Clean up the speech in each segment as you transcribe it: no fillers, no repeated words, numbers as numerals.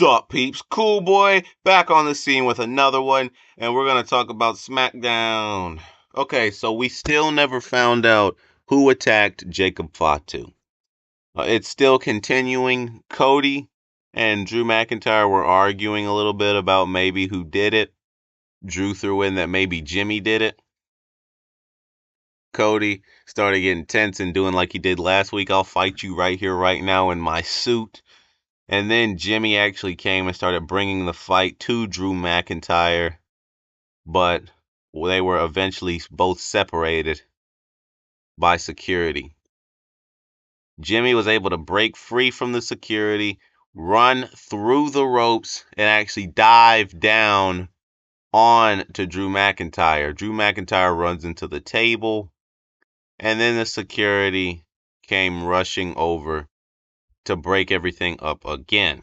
What's up, peeps? Cool Boy back on the scene with another one, and we're going to talk about SmackDown. Okay, so we still never found out who attacked Jacob Fatu. It's still continuing. Cody and Drew McIntyre were arguing a little bit about maybe who did it. Drew threw in that maybe Jimmy did it. Cody started getting tense and doing like he did last week. I'll fight you right here, right now in my suit. And then Jimmy actually came and started bringing the fight to Drew McIntyre, but they were eventually both separated by security. Jimmy was able to break free from the security, run through the ropes, and actually dive down on to Drew McIntyre. Drew McIntyre runs into the table, and then the security came rushing over to break everything up again.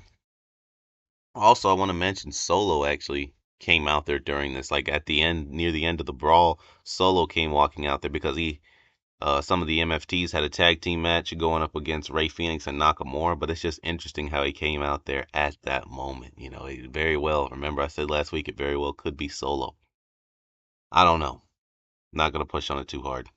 Also, I want to mention Solo actually came out there during this, like at the end, near the end of the brawl. Solo came walking out there because some of the MFTs had a tag team match going up against Ray Phoenix and Nakamura. But it's just interesting how he came out there at that moment. You know, it very well. Remember, I said last week it very well could be Solo. I don't know. Not gonna push on it too hard.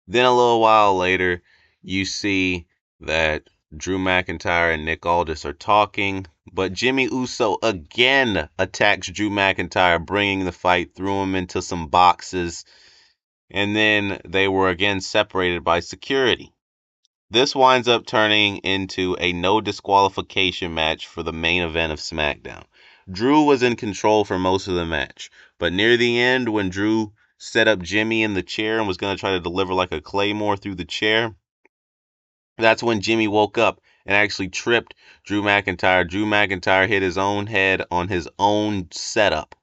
Then a little while later, you see that Drew McIntyre and Nick Aldis are talking, but Jimmy Uso again attacks Drew McIntyre, bringing the fight, threw him into some boxes, and then they were again separated by security. This winds up turning into a no disqualification match for the main event of SmackDown. Drew was in control for most of the match, but near the end, when Drew set up Jimmy in the chair and was going to try to deliver like a claymore through the chair, that's when Jimmy woke up and actually tripped Drew McIntyre. Drew McIntyre hit his own head on his own setup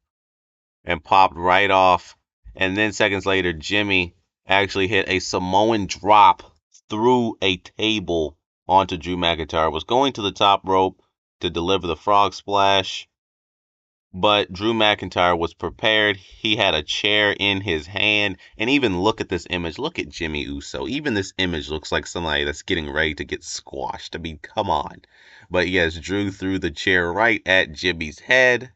and popped right off. And then seconds later, Jimmy actually hit a Samoan drop through a table onto Drew McIntyre. Was going to the top rope to deliver the frog splash, but Drew McIntyre was prepared. He had a chair in his hand. And even look at this image. Look at Jimmy Uso. Even this image looks like somebody that's getting ready to get squashed. I mean, come on. But yes, Drew threw the chair right at Jimmy's head.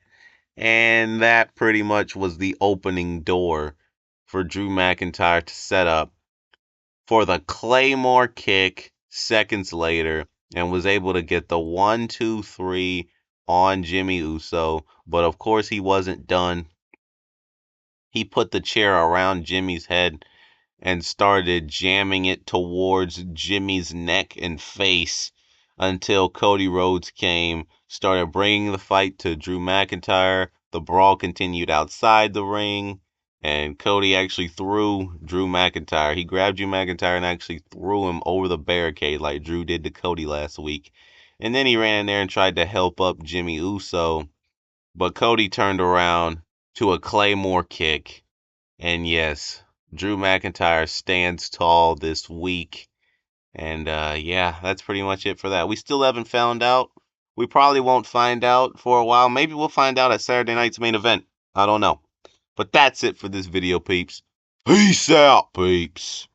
And that pretty much was the opening door for Drew McIntyre to set up for the Claymore kick seconds later, and was able to get the 1, 2, 3 on Jimmy Uso. But of course, he wasn't done. He put the chair around Jimmy's head and started jamming it towards Jimmy's neck and face until Cody Rhodes came, started bringing the fight to Drew McIntyre. The brawl continued outside the ring, and Cody actually threw Drew McIntyre. He grabbed Drew McIntyre and actually threw him over the barricade like Drew did to Cody last week. And then he ran in there and tried to help up Jimmy Uso, but Cody turned around to a Claymore kick. And yes, Drew McIntyre stands tall this week. And yeah, that's pretty much it for that. We still haven't found out. We probably won't find out for a while. Maybe we'll find out at Saturday night's main event. I don't know. But that's it for this video, peeps. Peace out, peeps.